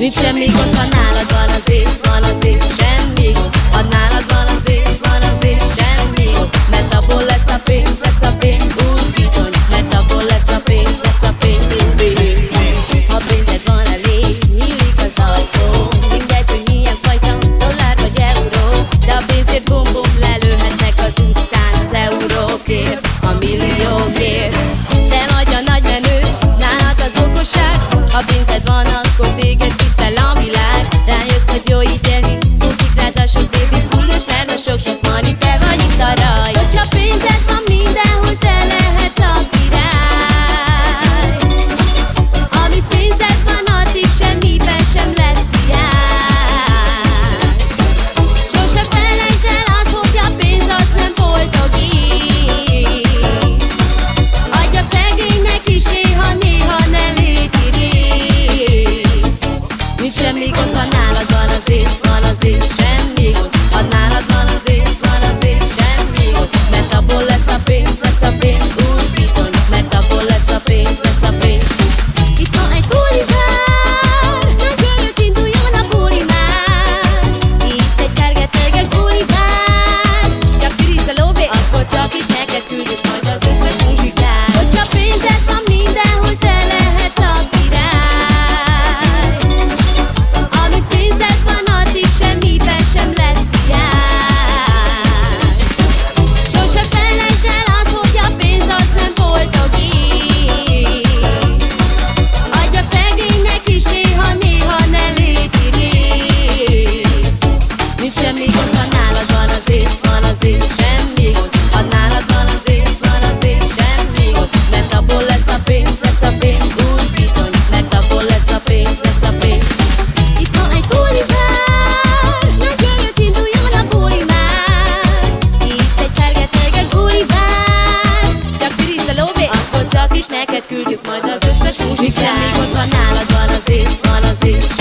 Nincs semmi gond, ha nálad van az ész, van az ész, semmi gond. Ha nálad van az ész, van az ész, semmi gond. Mert abból lesz a pénz, úgy bizony. Mert abból lesz a pénz, úgy bizony. Ha pénzed van elég, nyílik az ajtó. Mindegy, hogy milyen fajta, dollár vagy euró. De a pénzért bum-bum lelőhetnek az utcán az eurókért, a milliókért. Te vagy a nagy menő, nálad az okosság. Ha pénzed van, akkor téged tisztel a világ. Rájössz, hogy jó így élni, bukik rád a sok baby fullus, mert a sok-sok money, te vagy itt a raj. Hogyha pénzed van mindenhol, te lehetsz a király. Amíg pénzed van, addig semmiben sem lesz hiány. Sose felejtsd el azt, hogy a pénz az nem boldogít. Adj a szegénynek is néha ne légy irigy. Nincs semmi gond, ha nálad van az ész, van az ész, semmi gond. Ha nálad van az ész, van az ész, semmi gond. Mert abból lesz a pénz, úgy bizony. Mert abból lesz a pénz, Itt van egy bulivár, na gyerünk, induljon a buli már. Itt egy tergetleges bulivár, csak pirítsd a lóvé, akkor csak is neked küldjük majd az összes muzsikát. Hogyha pénzed van mindenhol, te lehetsz a király. Amíg pénzed van, addig semmiben sem lesz hiány. Sose felejtsd el azt, hogy a pénz az nem boldogít. Adj a szegénynek is néha ne légy irigy. Nincs semmi gond, ha nálad van az ész, van az ész, semmi gond. Ha nálad van az ész, van az ész, semmi gond. Mert abból lesz a pénz, úgy bizony. Mert abból lesz a pénz, Itt van egy bulivár, na gyerünk, induljon a buli már. Itt egy tergetleges bulivár, csak pirítsd a lóvé, akkor csak is neked küldjük majd az összes muzsikát. Semmi gond, ha nálad van az ész, van az ész,